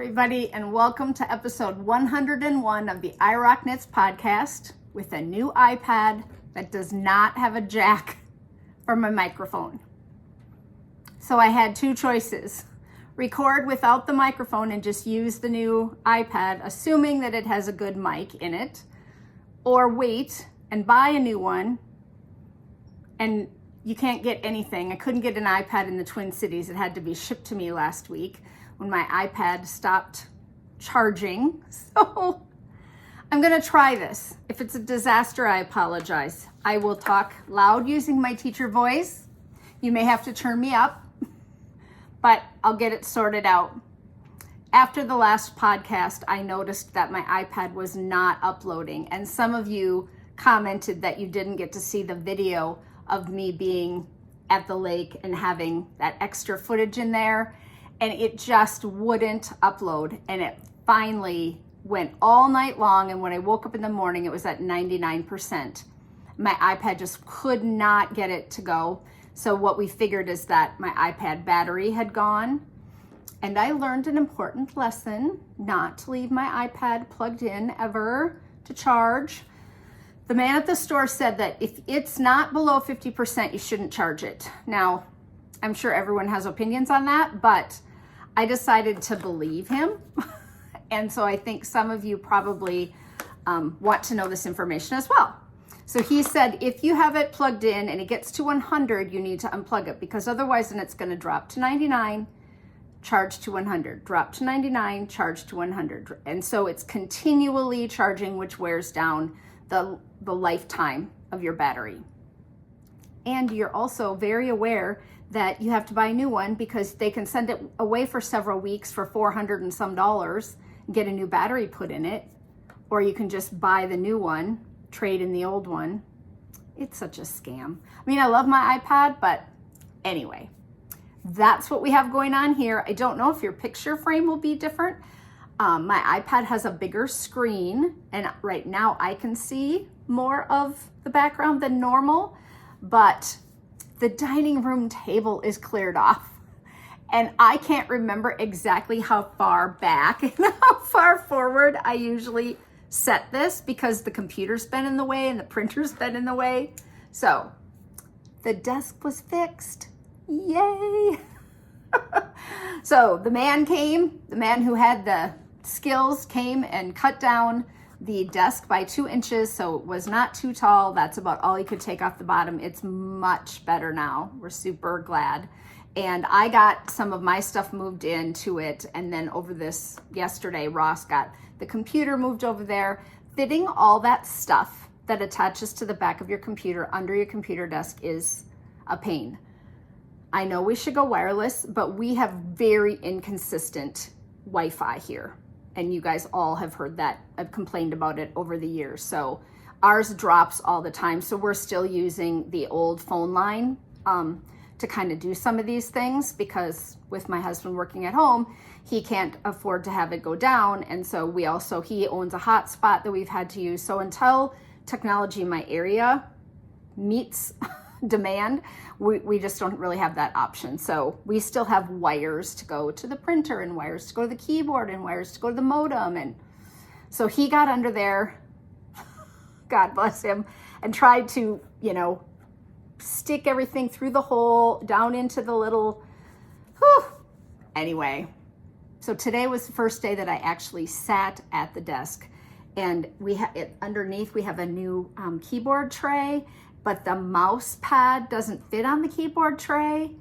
everybody, and welcome to episode 101 of the Irocknits podcast with a new iPad that does not have a jack for my microphone. So I had two choices: record without the microphone and just use the new iPad, assuming that it has a good mic in it, or wait and buy a new one. And you can't get anything. I couldn't get an iPad in the Twin Cities. It had to be shipped to me last week when my iPad stopped charging. So I'm gonna try this. If it's a disaster, I apologize. I will talk loud using my teacher voice. You may have to turn me up, but I'll get it sorted out. After the last podcast, I noticed that my iPad was not uploading, and some of you commented that you didn't get to see the video of me being at the lake and having that extra footage in there, and it just wouldn't upload. And it finally went all night long, and when I woke up in the morning, it was at 99%. My iPad just could not get it to go. So what we figured is that my iPad battery had gone, and I learned an important lesson: not to leave my iPad plugged in ever to charge. The man at the store said that if it's not below 50%, you shouldn't charge it. Now, I'm sure everyone has opinions on that, but I decided to believe him. And so I think some of you probably want to know this information as well. So he said, if you have it plugged in and it gets to 100, you need to unplug it, because otherwise then it's going to drop to 99, charge to 100, drop to 99, charge to 100. And so it's continually charging, which wears down the lifetime of your battery. And you're also very aware that you have to buy a new one, because they can send it away for several weeks for $400 and some, get a new battery put in it, or you can just buy the new one, trade in the old one. It's such a scam. I mean, I love my iPad, but anyway, that's what we have going on here. I don't know if your picture frame will be different. My iPad has a bigger screen, and right now I can see more of the background than normal, but the dining room table is cleared off, and I can't remember exactly how far back and how far forward I usually set this, because the computer's been in the way and the printer's been in the way. So the desk was fixed. Yay! So the man who had the skills came and cut down the desk by 2 inches, so it was not too tall. That's about all you could take off the bottom. It's much better now. We're super glad. And I got some of my stuff moved into it, and then over this yesterday, Ross got the computer moved over there. Fitting all that stuff that attaches to the back of your computer under your computer desk is a pain. I know we should go wireless, but we have very inconsistent Wi-Fi here. And you guys all have heard that. I've complained about it over the years. So ours drops all the time. So we're still using the old phone line to kind of do some of these things, because with my husband working at home, he can't afford to have it go down. And so he owns a hotspot that we've had to use. So until technology in my area meets demand, we just don't really have that option. So we still have wires to go to the printer, and wires to go to the keyboard, and wires to go to the modem. And so he got under there, God bless him, and tried to, stick everything through the hole down into the little, Anyway, so today was the first day that I actually sat at the desk, and underneath we have a new keyboard tray, but the mouse pad doesn't fit on the keyboard tray.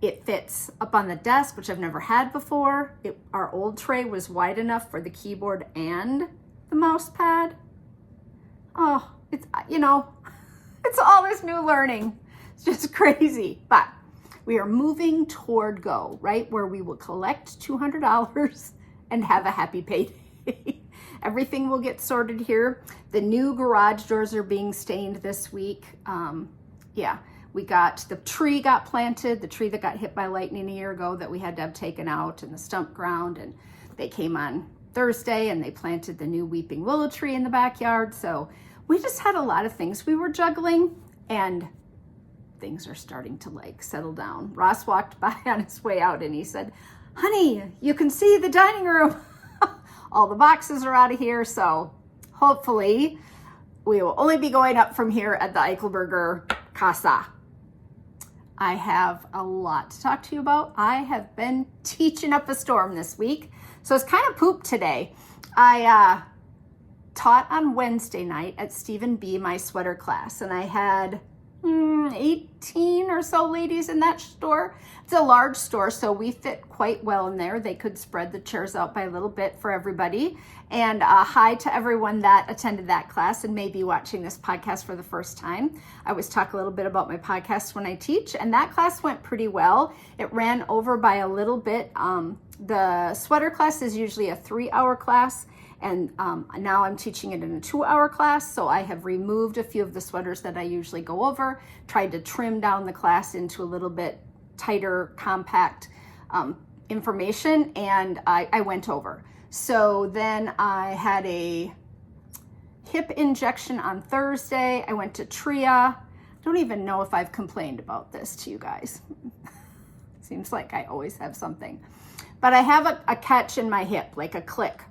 It fits up on the desk, which I've never had before. Our old tray was wide enough for the keyboard and the mouse pad. Oh, it's all this new learning. It's just crazy. But we are moving toward Go, right? Where we will collect $200 and have a happy payday. Everything will get sorted here. The new garage doors are being stained this week. The tree got planted, the tree that got hit by lightning a year ago that we had to have taken out, and the stump ground, and they came on Thursday and they planted the new weeping willow tree in the backyard. So we just had a lot of things we were juggling, and things are starting to settle down. Ross walked by on his way out and he said, honey, you can see the dining room. All the boxes are out of here. So hopefully we will only be going up from here at the Eichelberger Casa. I have a lot to talk to you about. I have been teaching up a storm this week. So it's kind of poop today. I taught on Wednesday night at Steven Be my sweater class, and I had 18 or so ladies in that store. It's a large store, so we fit quite well in there. They could spread the chairs out by a little bit for everybody. And hi to everyone that attended that class and may be watching this podcast for the first time. I always talk a little bit about my podcast when I teach, and that class went pretty well. It ran over by a little bit. The sweater class is usually a 3-hour class, and now I'm teaching it in a 2-hour class, so I have removed a few of the sweaters that I usually go over, tried to trim down the class into a little bit tighter, compact information, and I went over. So then I had a hip injection on Thursday. I went to TRIA. Don't even know if I've complained about this to you guys. Seems like I always have something. But I have a catch in my hip, like a click.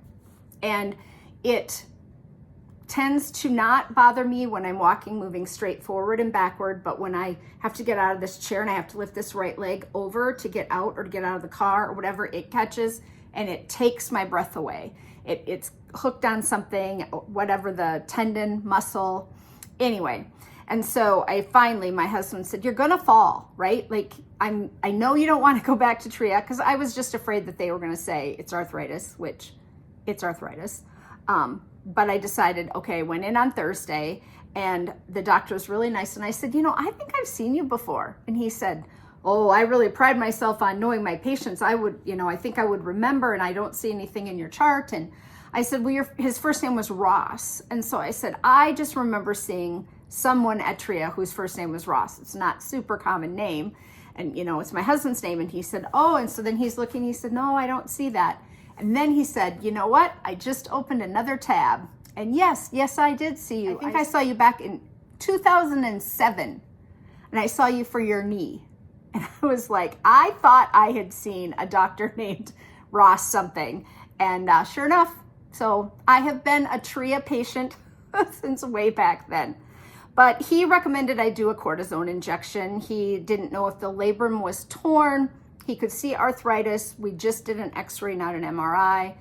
And it tends to not bother me when I'm walking, moving straight forward and backward. But when I have to get out of this chair and I have to lift this right leg over to get out or to get out of the car or whatever, it catches and it takes my breath away. It's hooked on something, whatever, the tendon, muscle, anyway. And so my husband said, you're gonna fall, right? Like, I know you don't want to go back to TRIA, because I was just afraid that they were gonna say it's arthritis, which it's arthritis. But I decided, okay, went in on Thursday, and the doctor was really nice. And I said, I think I've seen you before. And he said, oh, I really pride myself on knowing my patients. I would, I think I would remember, and I don't see anything in your chart. And I said, well, his first name was Ross. And so I said, I just remember seeing someone at TRIA whose first name was Ross. It's not super common name. And, it's my husband's name. And he said, oh, and so then he's looking, he said, no, I don't see that. And then he said, you know what? I just opened another tab. And yes, I did see you. I think I saw you back in 2007. And I saw you for your knee. And I was like, I thought I had seen a doctor named Ross something. And sure enough, so I have been a TRIA patient since way back then. But he recommended I do a cortisone injection. He didn't know if the labrum was torn. He could see arthritis. We just did an x-ray, not an MRI.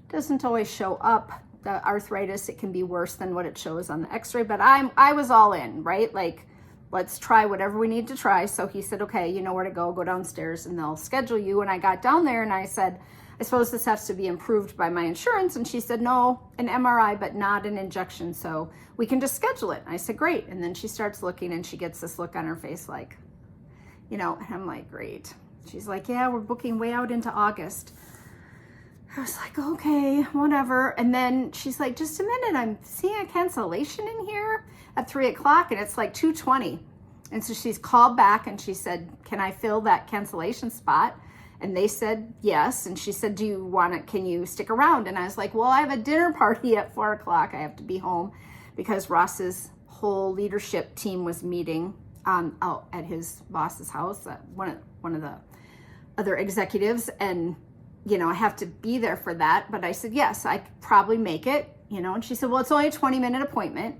Doesn't always show up, the arthritis. It can be worse than what it shows on the x-ray, but I was all in, right? Like, let's try whatever we need to try. So he said, okay, you know where to go downstairs and they'll schedule you. And I got down there and I said, I suppose this has to be improved by my insurance. And she said, no, an MRI, but not an injection. So we can just schedule it. And I said, great. And then she starts looking and she gets this look on her face like, and I'm like, great. She's like, yeah, we're booking way out into August. I was like, okay, whatever. And then she's like, just a minute, I'm seeing a cancellation in here at 3:00 and it's like 2:20. And so she's called back and she said, can I fill that cancellation spot? And they said, yes. And she said, can you stick around? And I was like, well, I have a dinner party at 4:00. I have to be home because Ross's whole leadership team was meeting out at his boss's house, one of the other executives. And I have to be there for that. But I said, yes, I could probably make it, and she said, well, it's only a 20-minute appointment.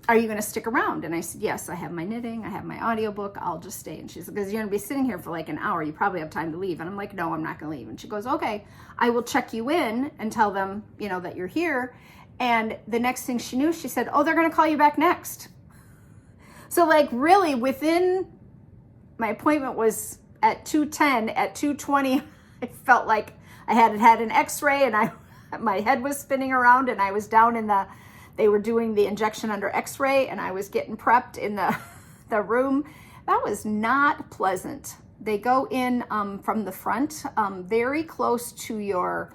Are you going to stick around? And I said, yes, I have my knitting. I have my audiobook. I'll just stay. And she said, because you're going to be sitting here for like an hour. You probably have time to leave. And I'm like, no, I'm not going to leave. And she goes, okay, I will check you in and tell them, that you're here. And the next thing she knew, she said, oh, they're going to call you back next. So like really my appointment was at 2:10, at 2:20, I felt like I had had an x-ray and my head was spinning around and I was down they were doing the injection under x-ray and I was getting prepped in the room. That was not pleasant. They go in from the front, very close to your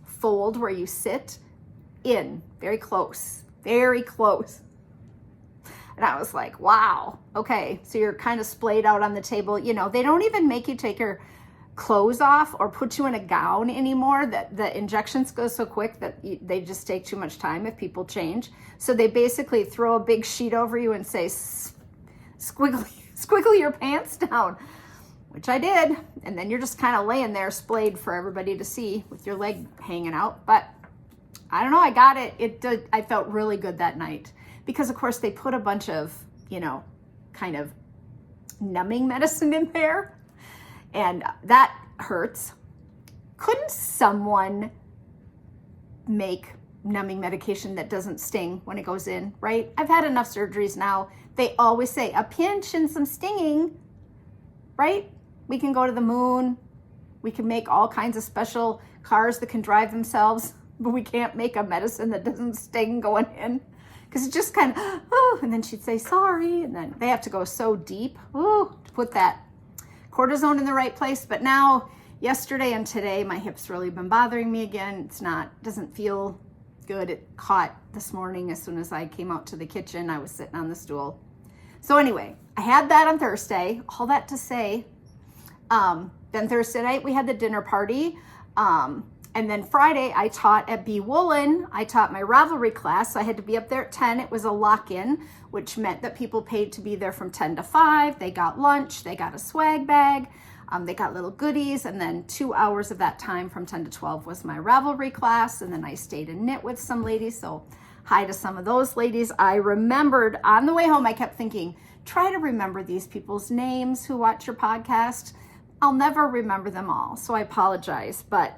fold where you sit in, very close. And I was like, wow, okay. So you're kind of splayed out on the table. They don't even make you take your clothes off or put you in a gown anymore. That the injections go so quick that they just take too much time if people change. So they basically throw a big sheet over you and say, squiggle your pants down. which I did. And then you're just kind of laying there splayed for everybody to see with your leg hanging out. But I don't know, I got it. I felt really good that night because of course they put a bunch of, kind of numbing medicine in there, and that hurts. Couldn't someone make numbing medication that doesn't sting when it goes in, right? I've had enough surgeries now. They always say a pinch and some stinging, right? We can go to the moon. We can make all kinds of special cars that can drive themselves, but we can't make a medicine that doesn't sting going in. Because it just kind of, and then she'd say, sorry. And then they have to go so deep, to put that cortisone in the right place. But now, yesterday and today, my hip's really been bothering me again. Doesn't feel good. It caught this morning as soon as I came out to the kitchen. I was sitting on the stool. So anyway, I had that on Thursday. All that to say, then Thursday night, we had the dinner party. And then Friday, I taught at BeWoolen. I taught my Ravelry class, so I had to be up there at 10. It was a lock-in, which meant that people paid to be there from 10 to 5. They got lunch, they got a swag bag, they got little goodies, and then 2 hours of that time from 10 to 12 was my Ravelry class, and then I stayed and knit with some ladies, so hi to some of those ladies. I remembered on the way home, I kept thinking, try to remember these people's names who watch your podcast. I'll never remember them all, so I apologize. But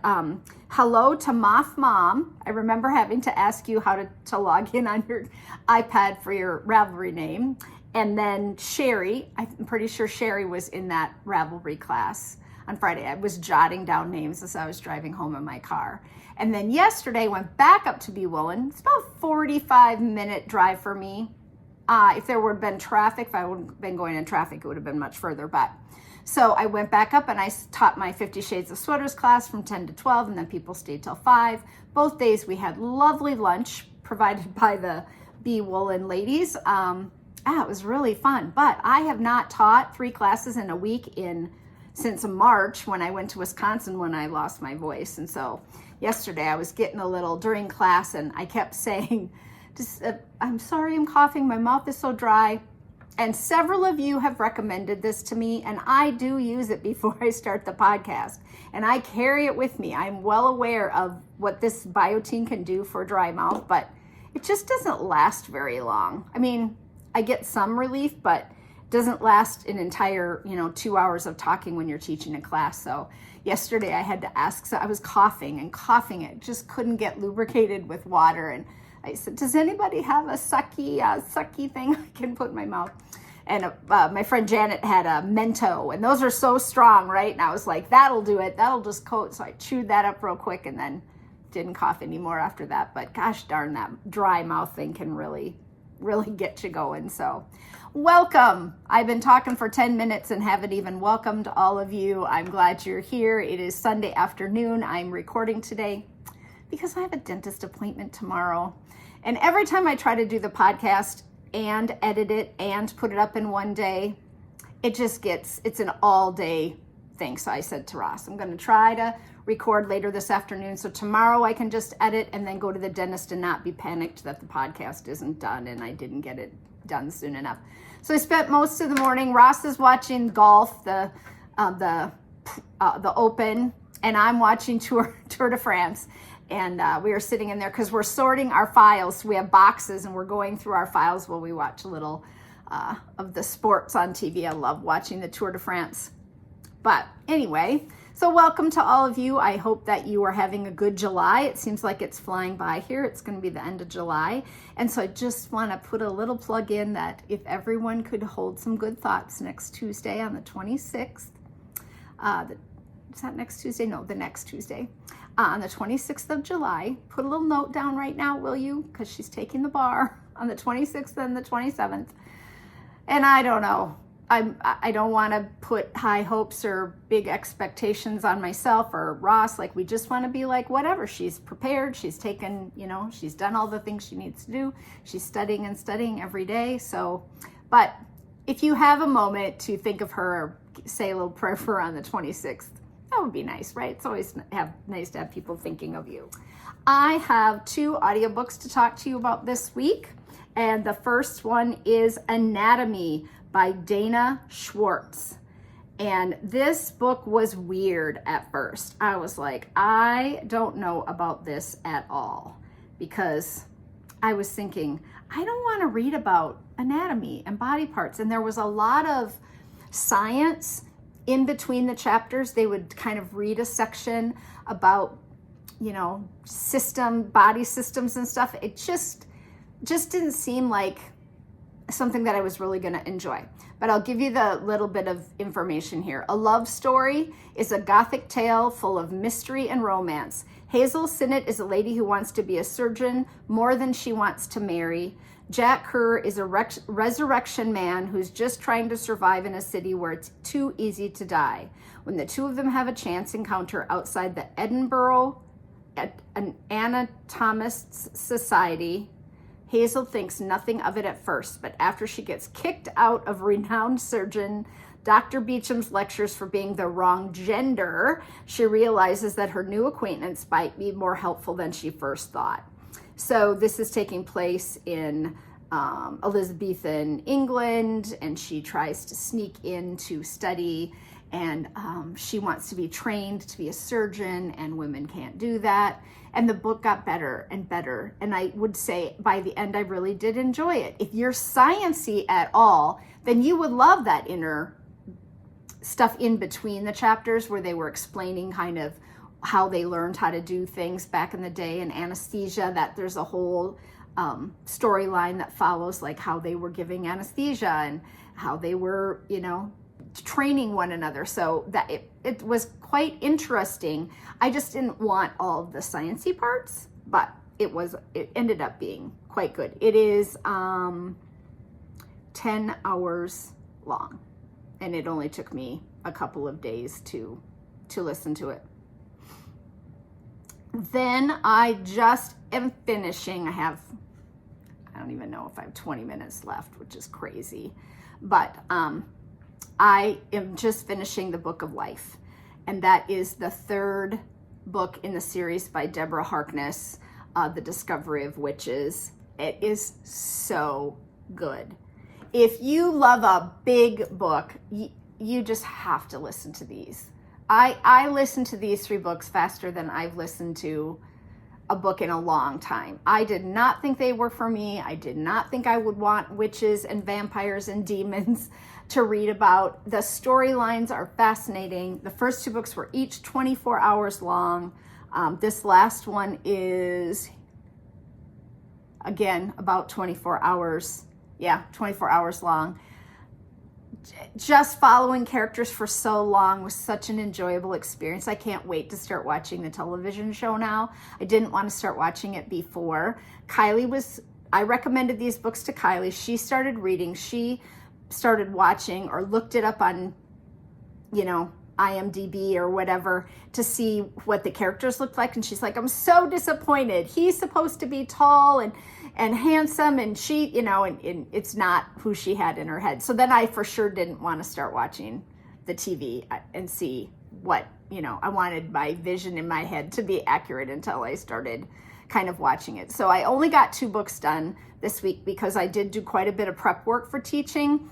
hello to moffmom. I remember having to ask you how to log in on your iPad for your Ravelry name. And then Sherry, I'm pretty sure Sherry was in that Ravelry class on Friday. I was jotting down names as I was driving home in my car. And then yesterday, I went back up to BeWoolen. It's about a 45-minute drive for me. If there would have been traffic, if I would have been going in traffic, it would have been much further. But so I went back up and I taught my 50 Shades of Sweaters class from 10 to 12, and then people stayed till 5. Both days we had lovely lunch provided by the BeWoolen ladies. It was really fun, but I have not taught 3 classes in a week since March when I went to Wisconsin when I lost my voice. And so yesterday I was getting a little during class and I kept saying, I'm sorry, I'm coughing, my mouth is so dry. And several of you have recommended this to me, and I do use it before I start the podcast. And I carry it with me. I'm well aware of what this Biotine can do for dry mouth, but it just doesn't last very long. I mean, I get some relief, but it doesn't last an entire, 2 hours of talking when you're teaching a class. So yesterday I had to ask, so I was coughing, it just couldn't get lubricated with water. And I said, does anybody have a sucky thing I can put in my mouth? And my friend Janet had a Mento, and those are so strong, right? And I was like, that'll do it. That'll just coat. So I chewed that up real quick and then didn't cough anymore after that. But gosh darn, that dry mouth thing can really, really get you going. So welcome. I've been talking for 10 minutes and haven't even welcomed all of you. I'm glad you're here. It is Sunday afternoon. I'm recording today because I have a dentist appointment tomorrow. And every time I try to do the podcast and edit it and put it up in one day, it's an all day thing. So I said to Ross, I'm going to try to record later this afternoon. So tomorrow I can just edit and then go to the dentist and not be panicked that the podcast isn't done and I didn't get it done soon enough. So I spent most of the morning. Ross is watching golf, the Open, and I'm watching Tour de France. And we are sitting in there because we're sorting our files. We have boxes and we're going through our files while we watch a little of the sports on TV. I love watching the Tour de France. But anyway, so welcome to all of you. I hope that you are having a good July. It seems like it's flying by here. It's going to be the end of July. And so I just want to put a little plug in that if everyone could hold some good thoughts next Tuesday on the 26th. Is that next Tuesday? No, the next Tuesday. On the 26th of July, put a little note down right now, will you? Because she's taking the bar on the 26th and the 27th. And I don't know. I don't want to put high hopes or big expectations on myself or Ross. Like, we just want to be like, whatever. She's prepared. She's taken, she's done all the things she needs to do. She's studying and studying every day. So, but if you have a moment to think of her or say a little prayer for her on the 26th, that would be nice, right? It's always nice to have people thinking of you. I have 2 audiobooks to talk to you about this week. And the first one is Anatomy by Dana Schwartz. And this book was weird at first. I was like, I don't know about this at all, because I was thinking, I don't want to read about anatomy and body parts. And there was a lot of science in between the chapters. They would kind of read a section about, you know, body systems and stuff. It just didn't seem like something that I was really going to enjoy. But I'll give you the little bit of information here. A Love Story is a gothic tale full of mystery and romance. Hazel Sinnott is a lady who wants to be a surgeon more than she wants to marry. Jack Kerr is a resurrection man who's just trying to survive in a city where it's too easy to die. When the two of them have a chance encounter outside the Edinburgh Anatomists Society, Hazel thinks nothing of it at first, but after she gets kicked out of renowned surgeon Dr. Beecham's lectures for being the wrong gender, she realizes that her new acquaintance might be more helpful than she first thought. So this is taking place in Elizabethan England, and she tries to sneak in to study, and she wants to be trained to be a surgeon, and women can't do that. And the book got better and better. And I would say by the end, I really did enjoy it. If you're sciencey at all, then you would love that inner stuff in between the chapters where they were explaining kind of how they learned how to do things back in the day, and anesthesia, that there's a whole storyline that follows, like how they were giving anesthesia and how they were, you know, training one another. So that it was quite interesting. I just didn't want all of the sciencey parts, but it ended up being quite good. It is 10 hours long, and it only took me a couple of days to listen to it. Then I just am finishing. I don't even know if I have 20 minutes left, which is crazy, but I am just finishing the Book of Life, and that is the third book in the series by Deborah Harkness, The Discovery of Witches. It is so good. If you love a big book, you just have to listen to these. I listened to these 3 books faster than I've listened to a book in a long time. I did not think they were for me. I did not think I would want witches and vampires and demons to read about. The storylines are fascinating. The first 2 books were each 24 hours long. This last one is, again, about 24 hours. Yeah, 24 hours long. Just following characters for so long was such an enjoyable experience. I can't wait to start watching the television show now. I didn't want to start watching it before. I recommended these books to Kiley. She started reading. She started watching or looked it up on, you know, IMDb or whatever to see what the characters looked like. And she's like, I'm so disappointed. He's supposed to be tall and handsome, and she, you know, and it's not who she had in her head. So then I for sure didn't want to start watching the TV and see what, you know, I wanted my vision in my head to be accurate until I started kind of watching it. So I only got 2 books done this week because I did do quite a bit of prep work for teaching.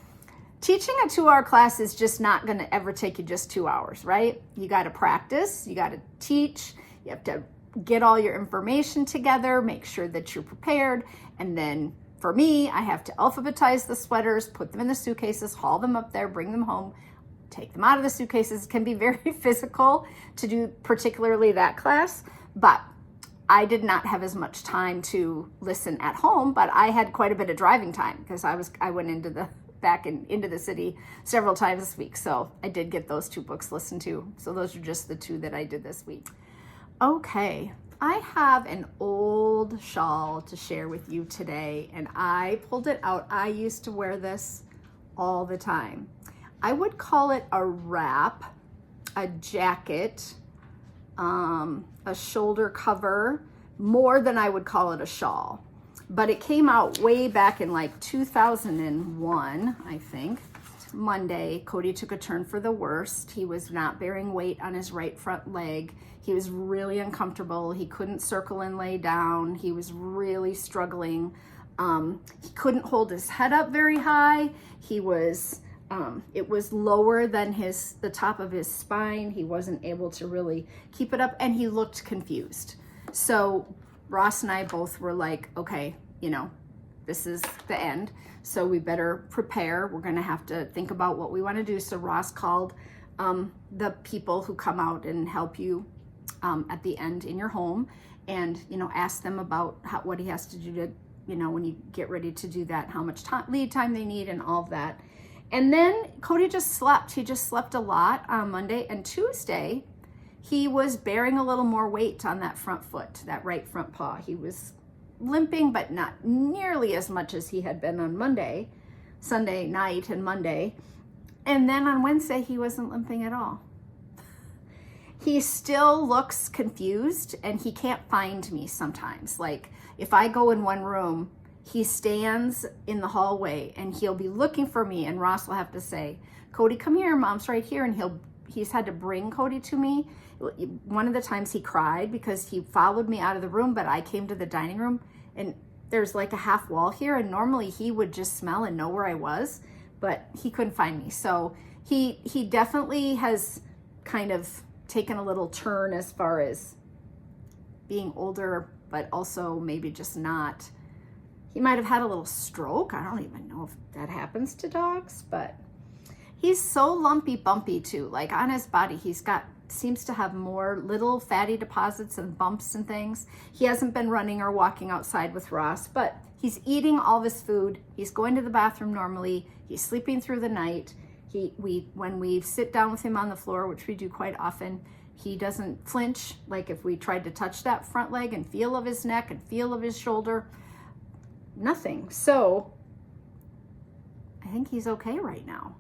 Teaching a 2-hour class is just not going to ever take you just 2 hours, right? You got to practice, you got to teach, you have to get all your information together, make sure that you're prepared. And then for me, I have to alphabetize the sweaters, put them in the suitcases, haul them up there, bring them home, take them out of the suitcases. It can be very physical to do particularly that class, but I did not have as much time to listen at home, but I had quite a bit of driving time because I went back into the city several times this week. So I did get those 2 books listened to. So those are just the 2 that I did this week. Okay, I have an old shawl to share with you today, and I pulled it out. I used to wear this all the time. I would call it a wrap, a jacket, a shoulder cover, more than I would call it a shawl. But it came out way back in like 2001, I think. Monday, Cody took a turn for the worst. He was not bearing weight on his right front leg. He was really uncomfortable. He couldn't circle and lay down. He was really struggling. He couldn't hold his head up very high. He was It was lower than the top of his spine. He wasn't able to really keep it up, and he looked confused. So Ross and I both were like, okay, you know, this is the end. So we better prepare. We're going to have to think about what we want to do. So Ross called the people who come out and help you at the end in your home, and, you know, ask them about what he has to do to, you know, when you get ready to do that, how much lead time they need and all of that. And then Cody just slept. He just slept a lot on Monday, and Tuesday he was bearing a little more weight on that front foot, that right front paw. He was limping, but not nearly as much as he had been on Monday, Sunday night and Monday. And then on Wednesday, he wasn't limping at all. He still looks confused, and he can't find me sometimes. Like, if I go in one room, he stands in the hallway and he'll be looking for me, and Ross will have to say, Cody, come here, mom's right here. And he's had to bring Cody to me. One of the times he cried because he followed me out of the room, but I came to the dining room, and there's like a half wall here, and normally he would just smell and know where I was, but he couldn't find me. So he definitely has kind of taken a little turn as far as being older, but also maybe just not. He might have had a little stroke. I don't even know if that happens to dogs, but he's so lumpy bumpy too. Like, on his body, seems to have more little fatty deposits and bumps and things. He hasn't been running or walking outside with Ross, but he's eating all of his food. He's going to the bathroom normally. He's sleeping through the night. When we sit down with him on the floor, which we do quite often, he doesn't flinch. Like, if we tried to touch that front leg and feel of his neck and feel of his shoulder, nothing. So I think he's okay right now.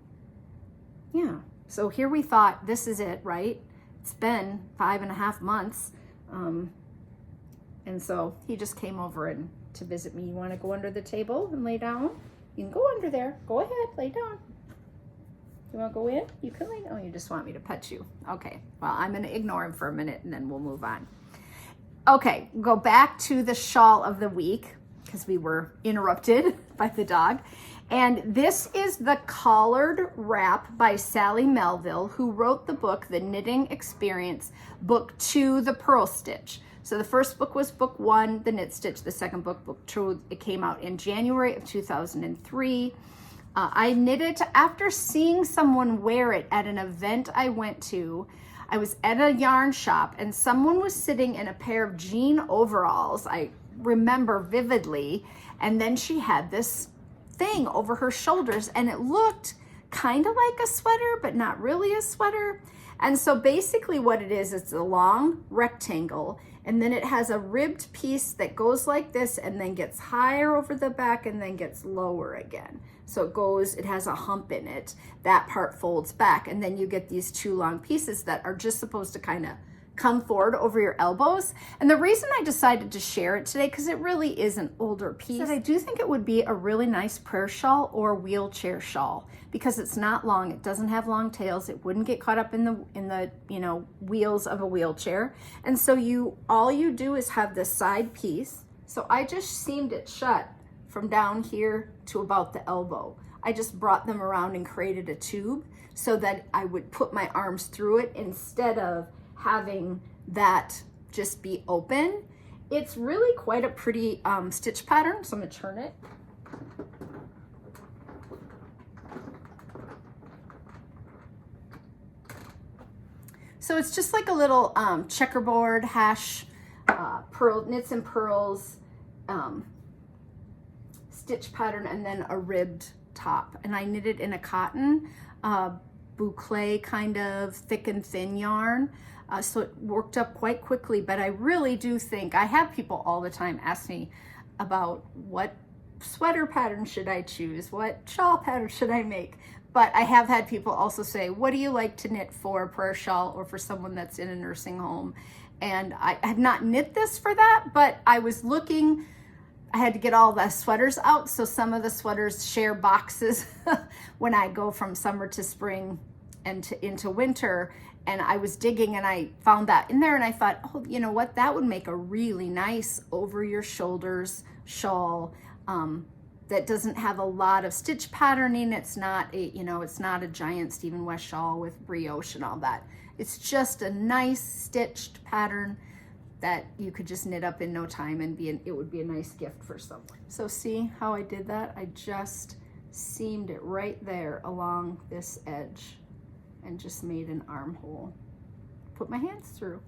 Yeah. So here we thought, this is it, right? It's been 5.5 months. And so he just came over to visit me. You want to go under the table and lay down? You can go under there. Go ahead, lay down. You want to go in? You can lay down. Oh, you just want me to pet you. Okay. Well, I'm going to ignore him for a minute, and then we'll move on. Okay. Go back to the shawl of the week, because we were interrupted by the dog. And this is the Collared Wrap by Sally Melville, who wrote the book, The Knitting Experience, Book 2, The Purl Stitch. So the first book was book 1, The Knit Stitch. The second book, book 2, it came out in January of 2003. I knitted after seeing someone wear it at an event I went to. I was at a yarn shop, and someone was sitting in a pair of jean overalls. I remember vividly. And then she had this thing over her shoulders, and it looked kind of like a sweater, but not really a sweater. And so basically what it is, it's a long rectangle, and then it has a ribbed piece that goes like this and then gets higher over the back and then gets lower again. So it has a hump in it. That part folds back, and then you get these two long pieces that are just supposed to kind of come forward over your elbows. And the reason I decided to share it today, because it really is an older piece, that I do think it would be a really nice prayer shawl or wheelchair shawl, because it's not long. It doesn't have long tails. It wouldn't get caught up in the wheels of a wheelchair. And so all you do is have this side piece. So I just seamed it shut from down here to about the elbow. I just brought them around and created a tube so that I would put my arms through it instead of having that just be open. It's really quite a pretty stitch pattern. So I'm gonna turn it. So it's just like a little checkerboard hash purl, knits and purls stitch pattern, and then a ribbed top. And I knitted in a cotton boucle kind of thick and thin yarn. So it worked up quite quickly, but I really do think, I have people all the time ask me about what sweater pattern should I choose, what shawl pattern should I make, but I have had people also say, what do you like to knit for a prayer shawl or for someone that's in a nursing home? And I have not knit this for that, but I was looking, I had to get all the sweaters out, so some of the sweaters share boxes when I go from summer to spring and into winter. And I was digging and I found that in there, and I thought, oh, you know what? That would make a really nice over your shoulders shawl. that doesn't have a lot of stitch patterning. It's not a, it's not a giant Stephen West shawl with brioche and all that. It's just a nice stitched pattern that you could just knit up in no time and it would be a nice gift for someone. So see how I did that? I just seamed it right there along this edge and just made an armhole. Put my hands through.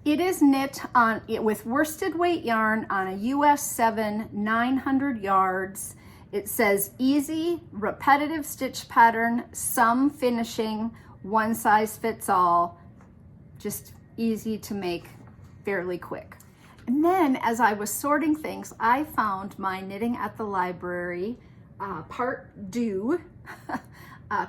It is knit with worsted weight yarn on a US 7 900 yards. It says easy, repetitive stitch pattern, some finishing, one size fits all, just easy to make fairly quick. And then as I was sorting things, I found my Knitting at the Library part Deux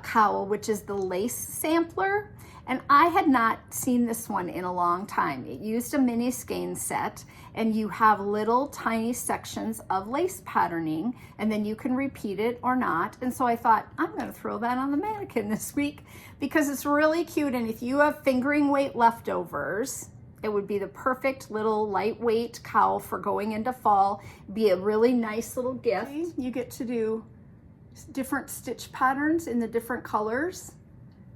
cowl, which is the lace sampler. And I had not seen this one in a long time. It used a mini skein set, and you have little tiny sections of lace patterning, and then you can repeat it or not. And so I thought, I'm gonna throw that on the mannequin this week because it's really cute. And if you have fingering weight leftovers, it would be the perfect little lightweight cowl for going into fall. Be a really nice little gift. You get to do different stitch patterns in the different colors.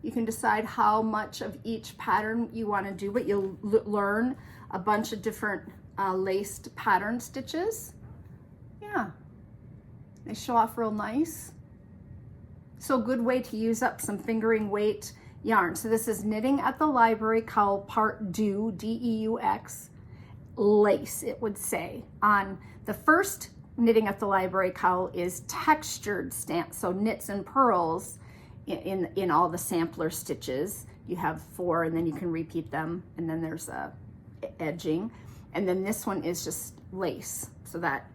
You can decide how much of each pattern you want to do, but you'll learn a bunch of different laced pattern stitches. Yeah, they show off real nice. So good way to use up some fingering weight yarn. So this is Knitting at the Library cowl part Deux, D-E-U-X, lace, it would say. On the first Knitting at the Library cowl is textured stamp, so knits and purls in all the sampler stitches. You have 4 and then you can repeat them, and then there's a edging, and then this one is just lace. So that,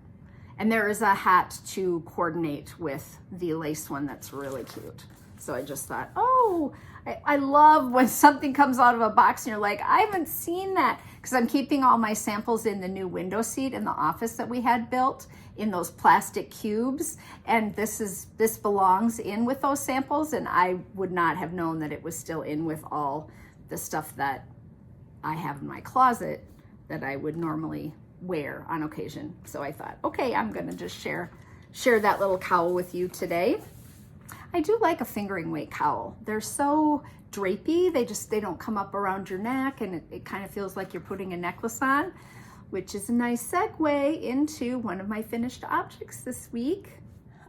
and there is a hat to coordinate with the lace one that's really cute. So I just thought, oh, I love when something comes out of a box and you're like, I haven't seen that, because I'm keeping all my samples in the new window seat in the office that we had built in those plastic cubes, and this belongs in with those samples, and I would not have known that it was still in with all the stuff that I have in my closet that I would normally wear on occasion. So I thought, okay, I'm gonna just share that little cowl with you today. I do like a fingering weight cowl. They're so drapey, they don't come up around your neck, and it kind of feels like you're putting a necklace on, which is a nice segue into one of my finished objects this week.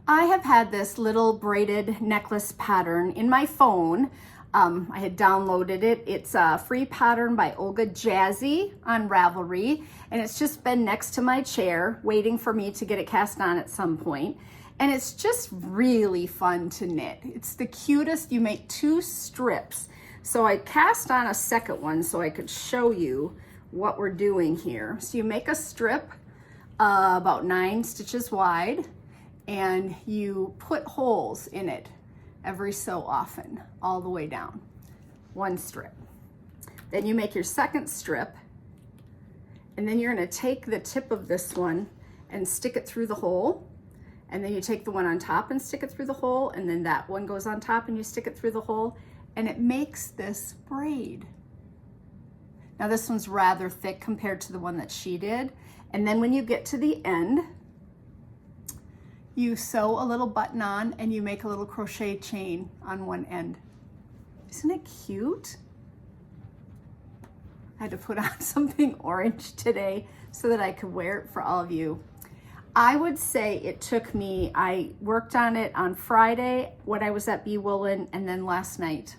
I have had this little braided necklace pattern in my phone. I had downloaded it. It's a free pattern by Olga Jazzy on Ravelry, and it's just been next to my chair waiting for me to get it cast on at some point. And it's just really fun to knit. It's the cutest. You make 2 strips. So I cast on a second one so I could show you what we're doing here. So you make a strip about 9 stitches wide, and you put holes in it every so often, all the way down. 1 strip. Then you make your second strip, and then you're gonna take the tip of this one and stick it through the hole. And then you take the one on top and stick it through the hole, and then that one goes on top and you stick it through the hole, and it makes this braid. Now this one's rather thick compared to the one that she did. And then when you get to the end, you sew a little button on and you make a little crochet chain on one end. Isn't it cute? I had to put on something orange today so that I could wear it for all of you. I would say it took me, I worked on it on Friday when I was at BeWoolen, and then last night.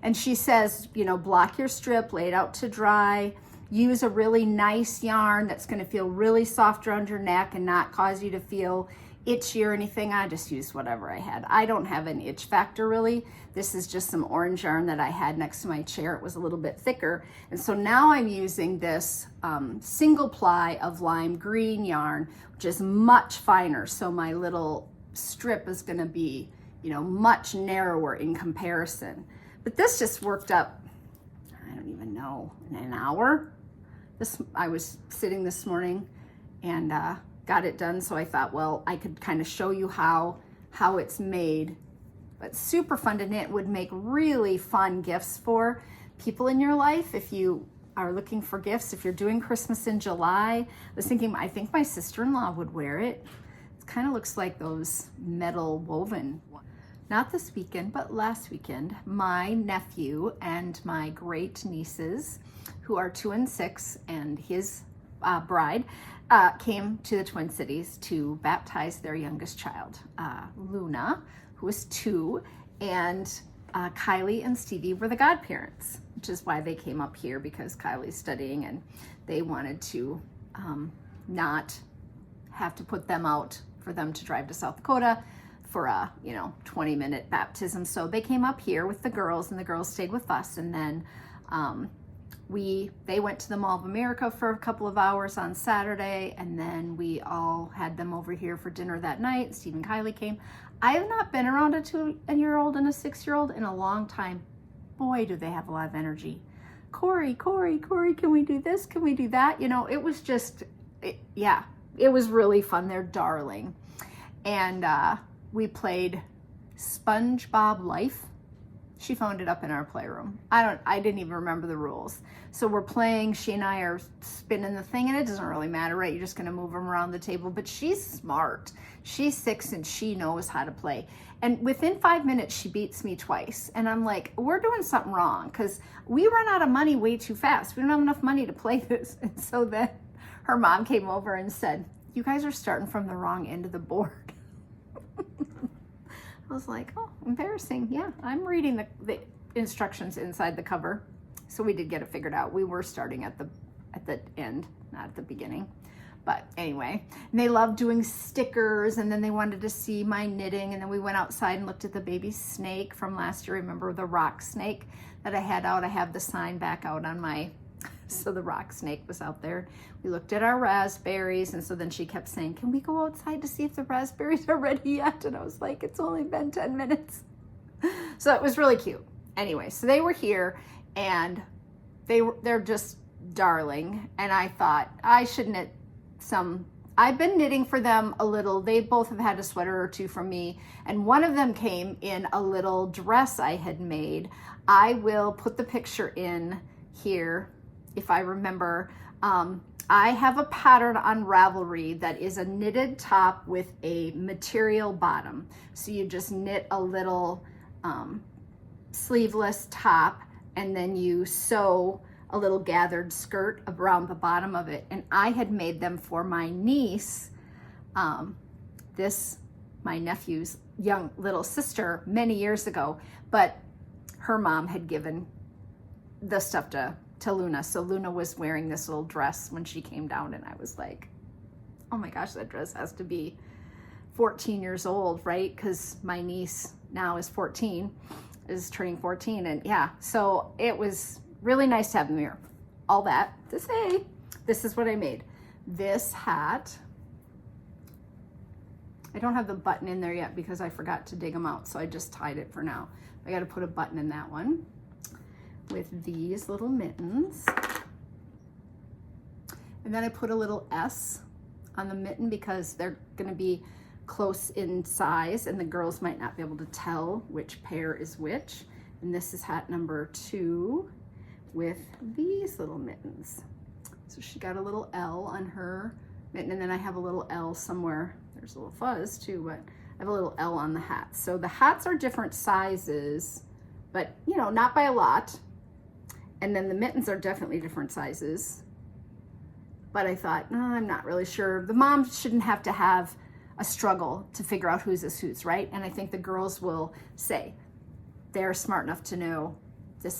And she says, block your strip, lay it out to dry, use a really nice yarn that's gonna feel really soft around your neck and not cause you to feel itchy or anything. I just used whatever I had. I don't have an itch factor really. This is just some orange yarn that I had next to my chair. It was a little bit thicker. And so now I'm using this single ply of lime green yarn, which is much finer. So my little strip is gonna be, much narrower in comparison. But this just worked up, I don't even know, in an hour. I was sitting this morning and got it done, so I thought, well, I could kind of show you how it's made. But super fun to knit, would make really fun gifts for people in your life if you are looking for gifts. If you're doing Christmas in July, I was thinking, I think my sister-in-law would wear it. kind of looks like those metal woven. Not this weekend, but last weekend, my nephew and my great nieces, who are 2 and 6, and his bride, came to the Twin Cities to baptize their youngest child, Luna, who was 2, and Kiley and Stevie were the godparents, which is why they came up here, because Kiley's studying and they wanted to not have to put them out for them to drive to South Dakota for a 20-minute baptism. So they came up here with the girls, and the girls stayed with us, and then they went to the Mall of America for a couple of hours on Saturday, and then we all had them over here for dinner that night. Steve and Kiley came. I have not been around a 2-year-old and a 6-year-old in a long time. Boy, do they have a lot of energy. Corey, can we do this? Can we do that? It was just, it was really fun. They're darling. And we played SpongeBob Life. She phoned it up in our playroom. I didn't even remember the rules. So we're playing, she and I are spinning the thing, and it doesn't really matter, right? You're just gonna move them around the table, but she's smart. She's 6 and she knows how to play. And within 5 minutes, she beats me twice. And I'm like, we're doing something wrong, because we run out of money way too fast. We don't have enough money to play this. And so then her mom came over and said, you guys are starting from the wrong end of the board. I was like, oh, embarrassing. Yeah, I'm reading the instructions inside the cover. So we did get it figured out. We were starting at the end, not at the beginning. But anyway, and they loved doing stickers, and then they wanted to see my knitting, and then we went outside and looked at the baby snake from last year. Remember the rock snake that I had out? I have the sign back out on my, so the rock snake was out there. We looked at our raspberries, and so then she kept saying, can we go outside to see if the raspberries are ready yet? And I was like, it's only been 10 minutes. So it was really cute. Anyway, so they were here, and they're just darling, and I thought I should knit some. I've been knitting for them a little. They both have had a sweater or two from me, and one of them came in a little dress I had made. I will put the picture in here if I remember. I have a pattern on Ravelry that is a knitted top with a material bottom. So you just knit a little sleeveless top, and then you sew a little gathered skirt around the bottom of it. And I had made them for my niece, my nephew's young little sister, many years ago, but her mom had given the stuff to Luna. So Luna was wearing this little dress when she came down, and I was like, oh my gosh, that dress has to be 14 years old, right? Because my niece now is turning 14, and yeah, so it was really nice to have them here. All that to say, this is what I made. This hat, I don't have the button in there yet because I forgot to dig them out, so I just tied it for now. I got to put a button in that one with these little mittens. And then I put a little S on the mitten because they're going to be close in size, and the girls might not be able to tell which pair is which. And this is hat number 2 with these little mittens. So she got a little L on her mitten, and then I have a little L somewhere. There's a little fuzz too, but I have a little L on the hat. So the hats are different sizes, but not by a lot. And then the mittens are definitely different sizes. But I thought, no, I'm not really sure. The mom shouldn't have to have a struggle to figure out whose is whose, right? And I think the girls will say, they're smart enough to know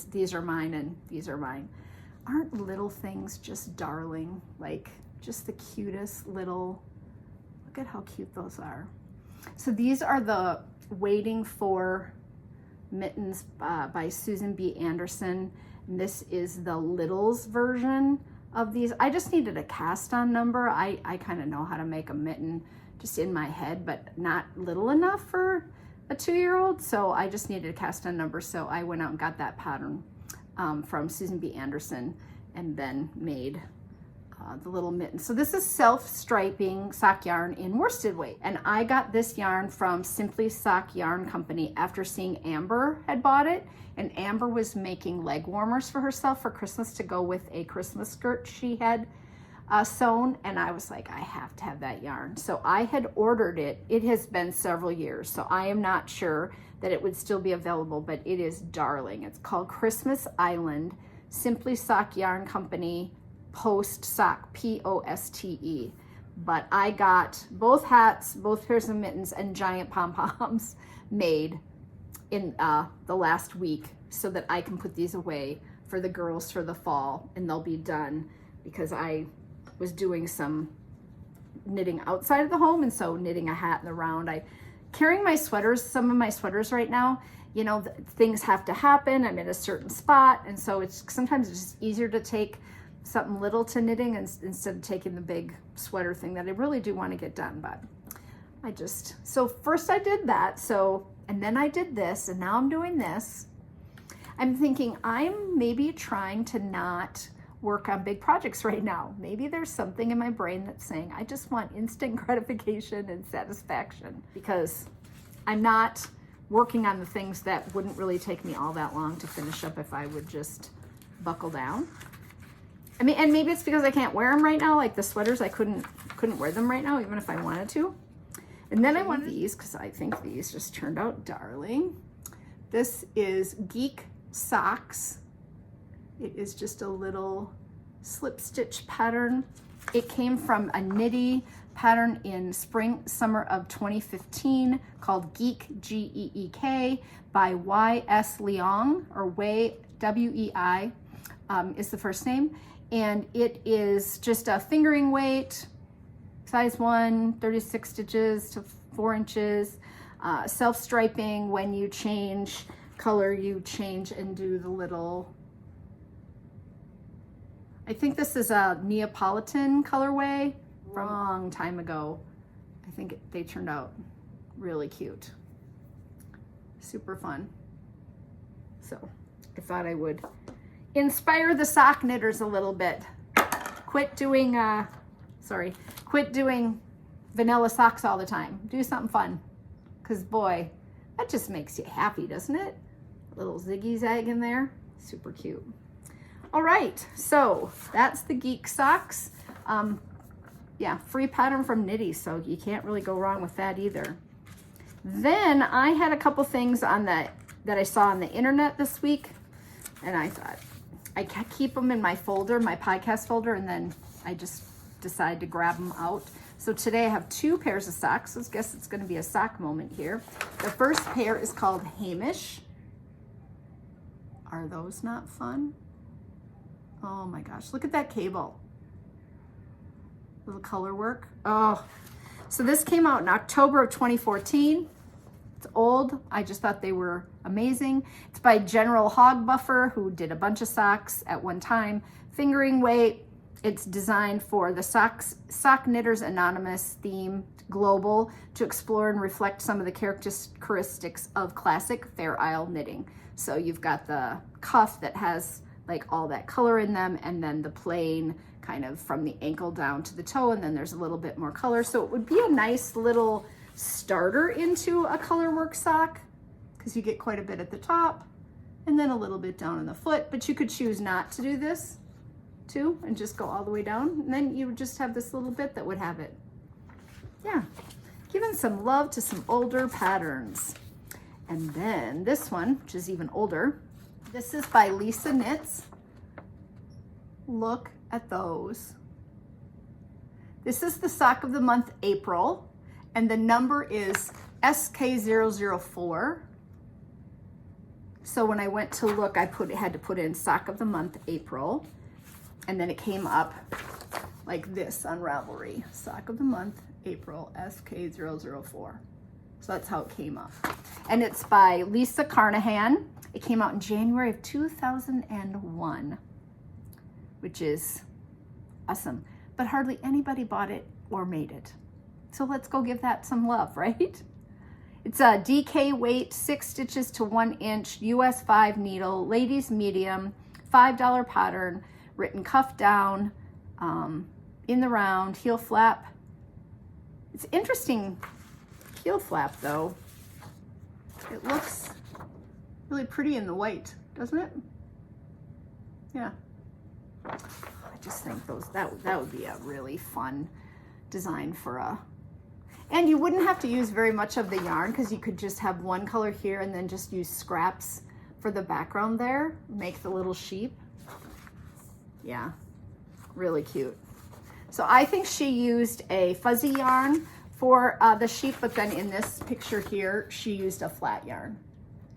these are mine and these are mine. Aren't little things just darling? Like just the cutest little, look at how cute those are. So these are the Waiting For mittens by Susan B. Anderson. And this is the littles version of these. I just needed a cast on number. I kind of know how to make a mitten just in my head, but not little enough for a 2-year-old. So I just needed a cast on number. So I went out and got that pattern from Susan B. Anderson, and then made the little mitten. So this is self-striping sock yarn in worsted weight. And I got this yarn from Simply Sock Yarn Company after seeing Amber had bought it. And Amber was making leg warmers for herself for Christmas to go with a Christmas skirt she had sewn, and I was like, I have to have that yarn. So I had ordered it. It has been several years, so I am not sure that it would still be available, but it is darling. It's called Christmas Island, Simply Sock Yarn Company, Post Sock, Poste. But I got both hats, both pairs of mittens, and giant pom-poms made in the last week so that I can put these away for the girls for the fall, and they'll be done because I was doing some knitting outside of the home, and so knitting a hat in the round. Carrying my sweaters, some of my sweaters right now, you know, things have to happen. I'm in a certain spot, and so sometimes it's just easier to take something little to knitting instead of taking the big sweater thing that I really do want to get done. But so first I did that, and then I did this, and now I'm doing this. I'm thinking I'm maybe trying to not work on big projects right now. Maybe there's something in my brain that's saying I just want instant gratification and satisfaction, because I'm not working on the things that wouldn't really take me all that long to finish up if I would just buckle down. I mean, and maybe it's because I can't wear them right now, like the sweaters. I couldn't wear them right now even if I wanted to. And then I wanted these because I think these just turned out darling. This is Geek socks. It is just a little slip stitch pattern. It came from a Knitty pattern in summer of 2015 called Geek, G-E-E-K, by Y.S. Leong, or Wei, W-E-I, is the first name. And it is just a fingering weight, size 1, 36 stitches to 4 inches, self-striping. When you change color, you change and do the little, I think this is a Neapolitan colorway from a long time ago. I think they turned out really cute. Super fun. So I thought I would inspire the sock knitters a little bit. Quit doing vanilla socks all the time. Do something fun. Because boy, that just makes you happy, doesn't it? A little ziggy zag in there. Super cute. All right, so that's the Geek socks. Yeah, free pattern from Knitty, so you can't really go wrong with that either. Then I had a couple things that I saw on the internet this week, and I thought I keep them in my folder, my podcast folder, and then I just decide to grab them out. So today I have 2 pairs of socks. So I guess it's going to be a sock moment here. The first pair is called Hamish. Are those not fun? Oh my gosh, look at that cable. Little color work. Oh, so this came out in October of 2014. It's old. I just thought they were amazing. It's by General Hogbuffer, who did a bunch of socks at one time. Fingering weight. It's designed for the Sock Knitters Anonymous theme global to explore and reflect some of the characteristics of classic Fair Isle knitting. So you've got the cuff that has like all that color in them, and then the plain kind of from the ankle down to the toe, and then there's a little bit more color. So it would be a nice little starter into a color work sock, because you get quite a bit at the top and then a little bit down in the foot. But you could choose not to do this too and just go all the way down, and then you would just have this little bit that would have it. Yeah, giving some love to some older patterns. And then this one, which is even older, this is by Lisa Knits. Look at those. This is the sock of the month, April, and the number is SK004. So when I went to look, I had to put in sock of the month, April, and then it came up like this on Ravelry. Sock of the month, April, SK004. So that's how it came up. And it's by Lisa Carnahan. It came out in January of 2001, which is awesome. But hardly anybody bought it or made it. So let's go give that some love, right? It's a DK weight, 6 stitches to 1 inch, US 5 needle, ladies medium, $5 pattern, written cuff down, in the round, heel flap. It's interesting heel flap though. It looks really pretty in the white, doesn't it? Yeah. I just think that would be a really fun design for a, and you wouldn't have to use very much of the yarn because you could just have one color here and then just use scraps for the background there, make the little sheep. Yeah, really cute. So I think she used a fuzzy yarn for the sheep, but then in this picture here, she used a flat yarn.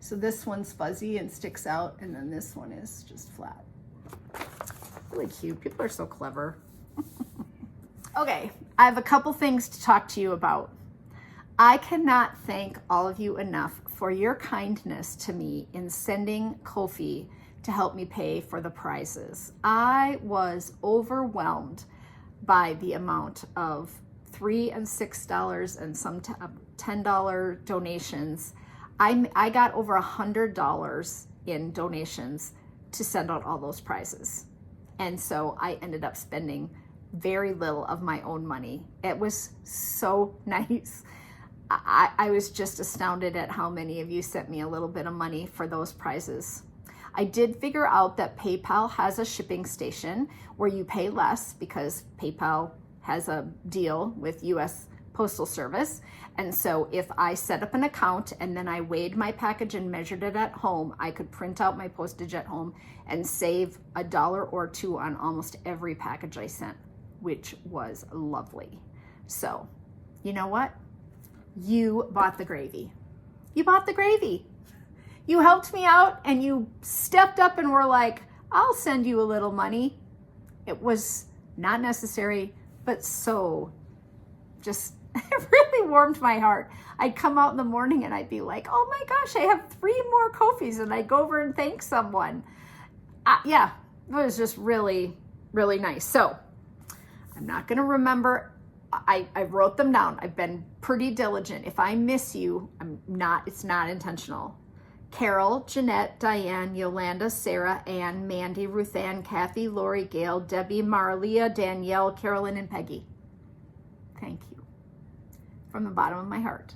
So this one's fuzzy and sticks out, and then this one is just flat. Really cute. People are so clever. Okay, I have a couple things to talk to you about. I cannot thank all of you enough for your kindness to me in sending Ko-fi to help me pay for the prizes. I was overwhelmed by the amount of $3 and $6 and some $10 donations. I got over $100 in donations to send out all those prizes. And so I ended up spending very little of my own money. It was so nice. I was just astounded at how many of you sent me a little bit of money for those prizes. I did figure out that PayPal has a shipping station where you pay less because PayPal has a deal with US Postal Service. And so if I set up an account and then I weighed my package and measured it at home, I could print out my postage at home and save $1 or $2 on almost every package I sent, which was lovely. So, you know what? You bought the gravy. You bought the gravy. You helped me out and you stepped up and were like, I'll send you a little money. It was not necessary, but so just, it really warmed my heart. I'd come out in the morning and I'd be like, oh my gosh, I have 3 more Ko-fis, and I'd go over and thank someone. Yeah, it was just really, really nice. So I'm not going to remember. I wrote them down. I've been pretty diligent. If I miss you, it's not intentional. Carol, Jeanette, Diane, Yolanda, Sarah, Ann, Mandy, Ruth Ann, Kathy, Lori, Gail, Debbie, Marlia, Danielle, Carolyn, and Peggy. Thank you from the bottom of my heart.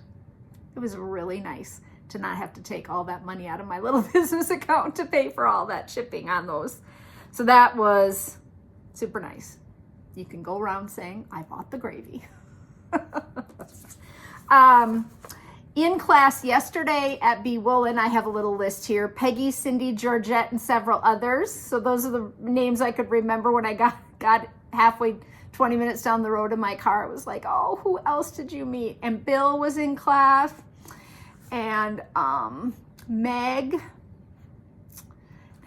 It was really nice to not have to take all that money out of my little business account to pay for all that shipping on those. So that was super nice. You can go around saying, I bought the gravy. In class yesterday at BeWoolen, I have a little list here. Peggy, Cindi, Georgette, and several others. So those are the names I could remember when I got halfway, 20 minutes down the road in my car. It was like, oh, who else did you meet? And Bill was in class. And Meg,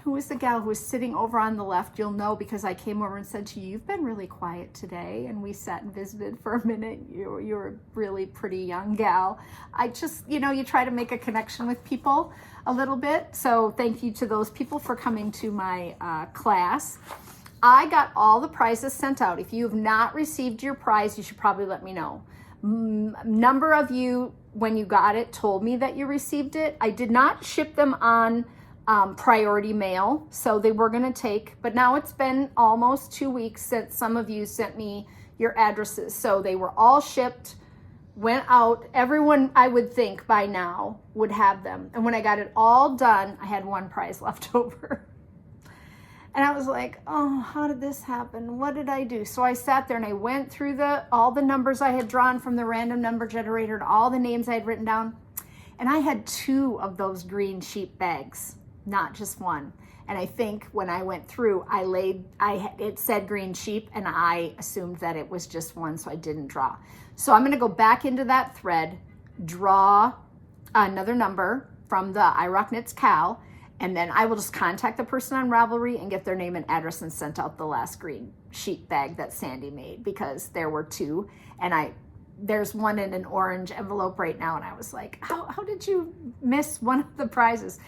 who was the gal who was sitting over on the left, you'll know because I came over and said to you, you've been really quiet today. And we sat and visited for a minute. You're a really pretty young gal. I just, you try to make a connection with people a little bit. So thank you to those people for coming to my class. I got all the prizes sent out. If you have not received your prize, you should probably let me know. Number of you, when you got it, told me that you received it. I did not ship them on priority mail, so they were going to take, but now it's been almost 2 weeks since some of you sent me your addresses. So they were all shipped, went out. Everyone, I would think by now, would have them. And when I got it all done, I had 1 prize left over. And I was like, oh, how did this happen? What did I do? So I sat there and I went through all the numbers I had drawn from the random number generator and all the names I had written down. And I had 2 of those green sheep bags, not just 1. And I think when I went through, it said green sheep and I assumed that it was just 1, so I didn't draw. So I'm gonna go back into that thread, draw another number from the Irocknits KAL, and then I will just contact the person on Ravelry and get their name and address and sent out the last green sheep bag that Sandy made, because there were 2 and there's 1 in an orange envelope right now. And I was like, how did you miss one of the prizes?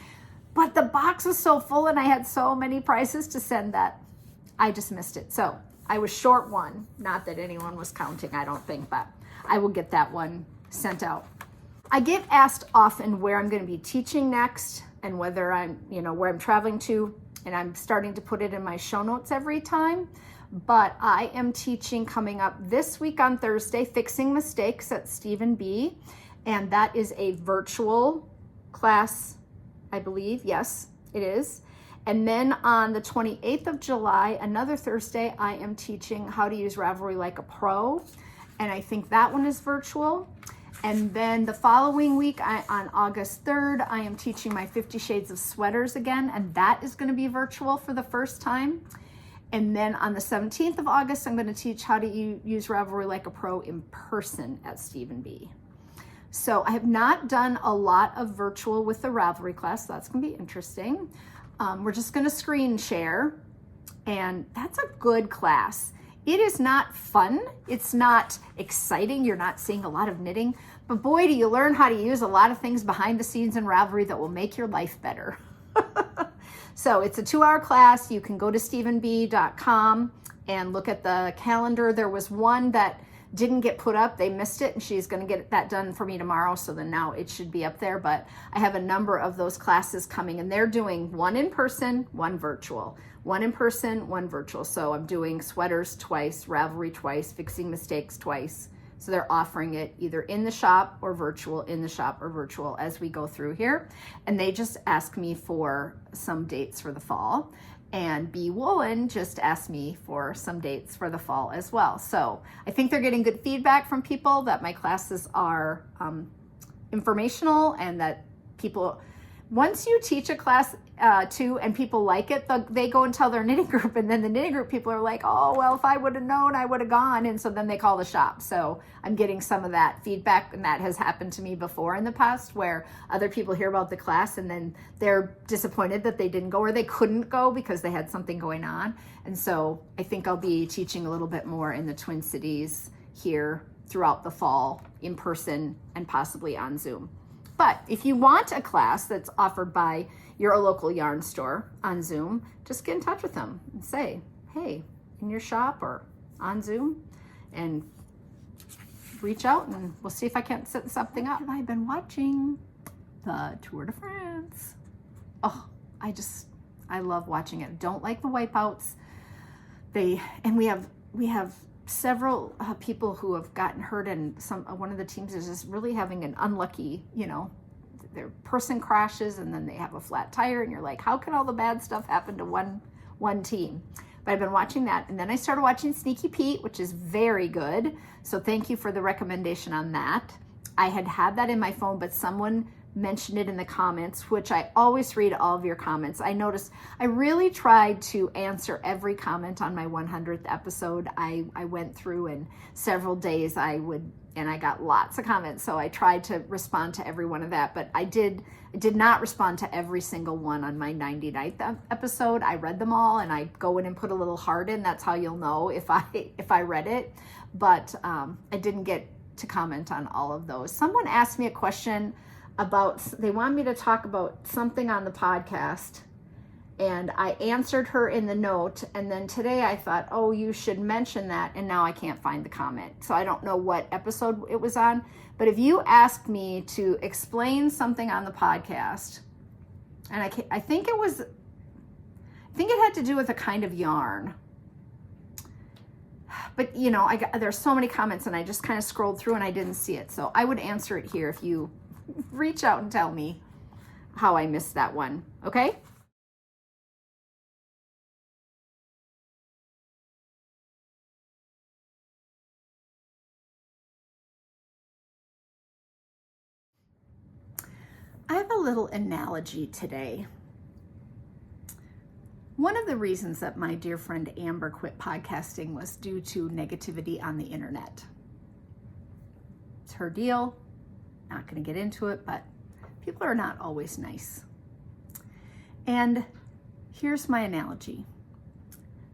But the box was so full and I had so many prizes to send that I just missed it. So I was short 1, not that anyone was counting, I don't think, but I will get that one sent out. I get asked often where I'm going to be teaching next and whether I'm, where I'm traveling to, and I'm starting to put it in my show notes every time. But I am teaching coming up this week on Thursday, Fixing Mistakes at Steven Be, and that is a virtual class, I believe. Yes, it is. And then on the 28th of July, another Thursday, I am teaching how to use Ravelry like a pro. And I think that one is virtual. And then the following week, on August 3rd, I am teaching my 50 Shades of Sweaters again, and that is going to be virtual for the first time. And then on the 17th of August, I'm going to teach how to use Ravelry like a pro in person at Steven Be. So I have not done a lot of virtual with the Ravelry class, so that's going to be interesting. We're just going to screen share, and that's a good class. It is not fun. It's not exciting. You're not seeing a lot of knitting, but boy, do you learn how to use a lot of things behind the scenes in Ravelry that will make your life better. So it's a 2-hour class. You can go to stevenbe.com and look at the calendar. There was one that didn't get put up. They missed it, and she's going to get that done for me tomorrow. So then now it should be up there, but I have a number of those classes coming, and they're doing one in person, one virtual. One in person, one virtual. So I'm doing sweaters twice, Ravelry twice, fixing mistakes twice. So they're offering it either in the shop or virtual, in the shop or virtual as we go through here. And they just asked me for some dates for the fall. And BeWoolen just asked me for some dates for the fall as well. So I think they're getting good feedback from people that my classes are informational, and that people, once you teach a class too and people like it, they go and tell their knitting group, and then the knitting group people are like, oh, well, if I would have known, I would have gone. And so then they call the shop. So I'm getting some of that feedback, and that has happened to me before in the past, where other people hear about the class and then they're disappointed that they didn't go or they couldn't go because they had something going on. And so I think I'll be teaching a little bit more in the Twin Cities here throughout the fall, in person and possibly on Zoom. But if you want a class that's offered by your local yarn store on Zoom, just get in touch with them and say, hey, in your shop or on Zoom, and reach out and we'll see if I can't set something up. I've been watching the Tour de France. Oh, I love watching it. Don't like the wipeouts. We have several people who have gotten hurt, and one of the teams is just really having an unlucky, their person crashes and then they have a flat tire, and you're like, how can all the bad stuff happen to one team? But I've been watching that, and then I started watching Sneaky Pete, which is very good. So thank you for the recommendation on that. I had that in my phone, but someone mentioned it in the comments, which I always read all of your comments. I noticed I really tried to answer every comment on my 100th episode. I went through, and several days and I got lots of comments, so I tried to respond to every one of that, but I did not respond to every single one on my 99th episode. I read them all, and I go in and put a little heart in. That's how you'll know if I read it, but I didn't get to comment on all of those. Someone asked me a question they want me to talk about something on the podcast, and I answered her in the note, and then today I thought, oh, you should mention that, and now I can't find the comment. So I don't know what episode it was on, but if you asked me to explain something on the podcast, and I think it had to do with a kind of yarn, but there's so many comments, and I just kind of scrolled through and I didn't see it. So I would answer it here if you reach out and tell me how I missed that one, okay? I have a little analogy today. One of the reasons that my dear friend Amber quit podcasting was due to negativity on the internet. It's her deal. Not going to get into it, but people are not always nice. And here's my analogy.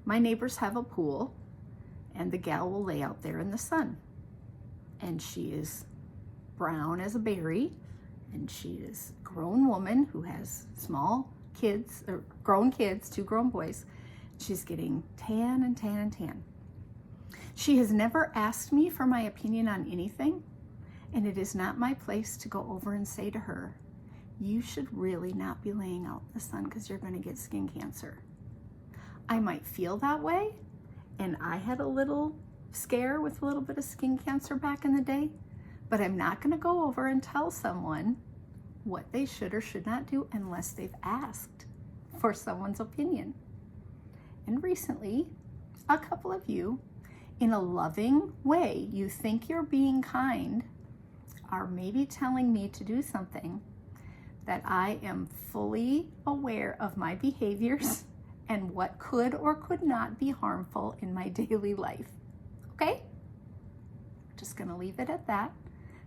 My neighbors have a pool, and the gal will lay out there in the sun. And she is brown as a berry, and she is a grown woman who has small kids, or grown kids, 2 grown boys. She's getting tan and tan and tan. She has never asked me for my opinion on anything. And it is not my place to go over and say to her, you should really not be laying out in the sun because you're going to get skin cancer. I might feel that way, and I had a little scare with a little bit of skin cancer back in the day, but I'm not going to go over and tell someone what they should or should not do unless they've asked for someone's opinion. And recently, a couple of you, in a loving way, you think you're being kind, are maybe telling me to do something that I am fully aware of my behaviors and what could or could not be harmful in my daily life. Okay? Just gonna leave it at that.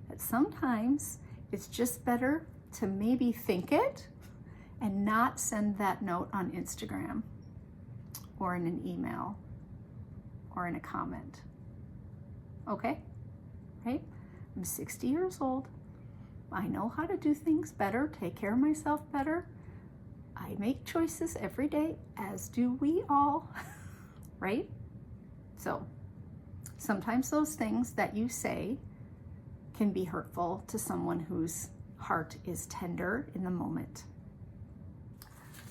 That sometimes it's just better to maybe think it and not send that note on Instagram or in an email or in a comment. Okay? Right? I'm 60 years old. I know how to do things better, take care of myself better. I make choices every day, as do we all, right? So sometimes those things that you say can be hurtful to someone whose heart is tender in the moment.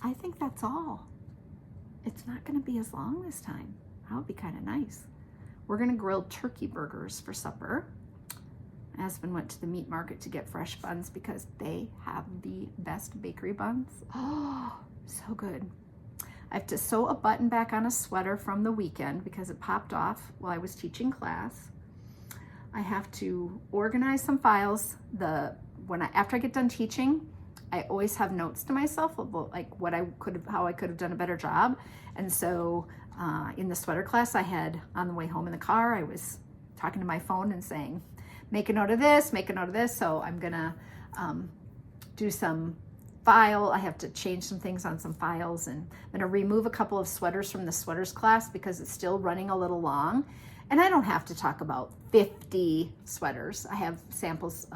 I think that's all. It's not going to be as long this time. That would be kind of nice. We're going to grill turkey burgers for supper. My husband went to the meat market to get fresh buns because they have the best bakery buns. Oh, so good. I have to sew a button back on a sweater from the weekend because it popped off while I was teaching class. I have to organize some files. After I get done teaching, I always have notes to myself about like how I could have done a better job. And so in the sweater class I had on the way home in the car, I was talking to my phone and saying, make a note of this, make a note of this. So I'm gonna do some file. I have to change some things on some files, and I'm gonna remove a couple of sweaters from the sweaters class because it's still running a little long. And I don't have to talk about 50 sweaters. I have samples,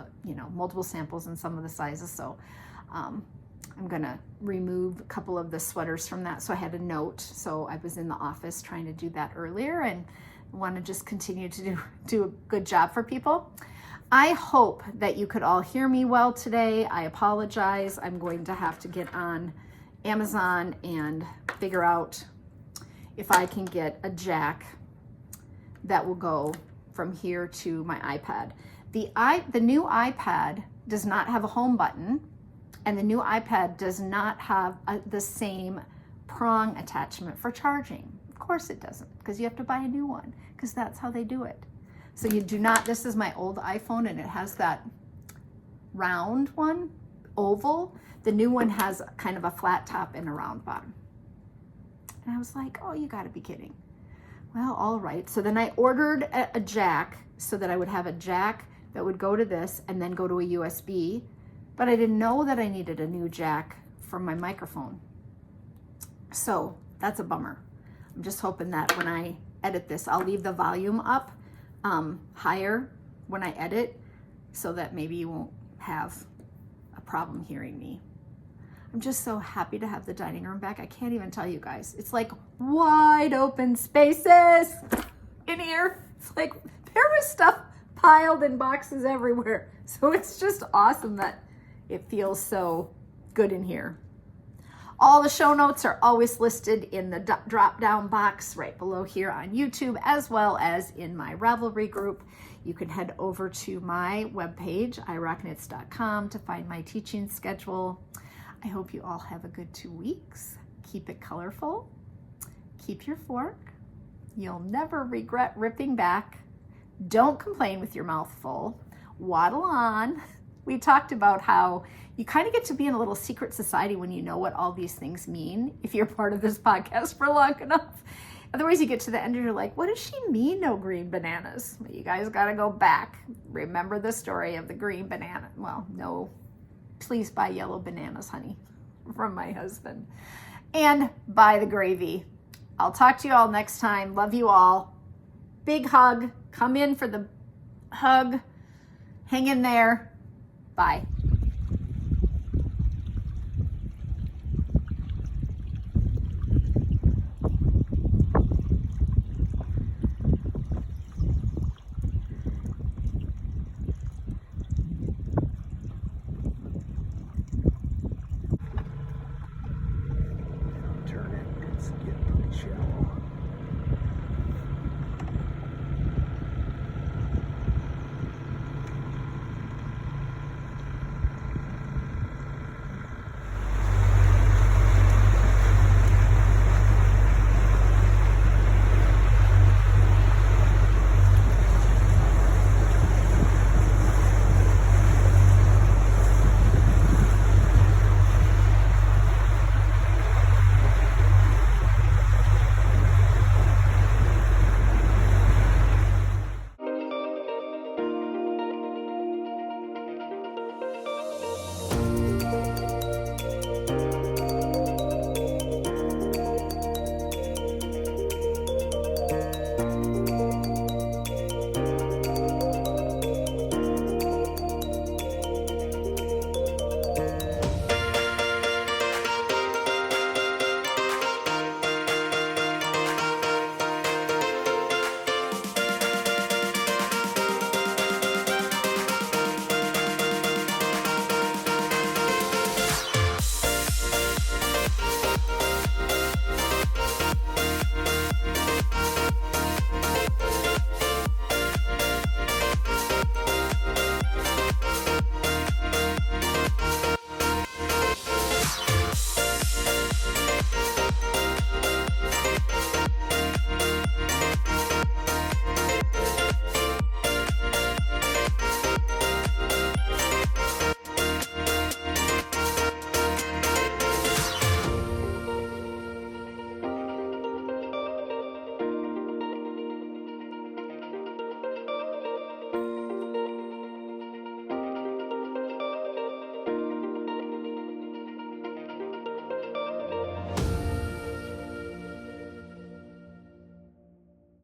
multiple samples in some of the sizes. So I'm gonna remove a couple of the sweaters from that. So I had a note. So I was in the office trying to do that earlier and want to just continue to do a good job for people. I hope that you could all hear me well today. I apologize. I'm going to have to get on Amazon and figure out if I can get a jack that will go from here to my iPad. The new iPad does not have a home button, and the new iPad does not have the same prong attachment for charging. Of course it doesn't, because you have to buy a new one, because that's how they do it. So you do not, this is my old iPhone and it has that round one, oval. The new one has kind of a flat top and a round bottom. And I was like, oh, you gotta be kidding. Well, all right. So then I ordered a jack so that I would have a jack that would go to this and then go to a USB, but I didn't know that I needed a new jack for my microphone. So that's a bummer. I'm just hoping that when I edit this, I'll leave the volume up higher when I edit so that maybe you won't have a problem hearing me. I'm just so happy to have the dining room back. I can't even tell you guys. It's like wide open spaces in here. It's like there was stuff piled in boxes everywhere. So it's just awesome that it feels so good in here. All the show notes are always listed in the drop-down box right below here on YouTube, as well as in my Ravelry group. You can head over to my webpage, Irocknits.com, to find my teaching schedule. I hope you all have a good 2 weeks. Keep it colorful. Keep your fork. You'll never regret ripping back. Don't complain with your mouth full. Waddle on. We talked about how you kind of get to be in a little secret society when you know what all these things mean, if you're part of this podcast for long enough. Otherwise, you get to the end and you're like, what does she mean, no green bananas? Well, you guys got to go back. Remember the story of the green banana. Well, no, please buy yellow bananas, honey, from my husband. And buy the gravy. I'll talk to you all next time. Love you all. Big hug. Come in for the hug. Hang in there. Bye. Turn it, it's getting pretty shallow.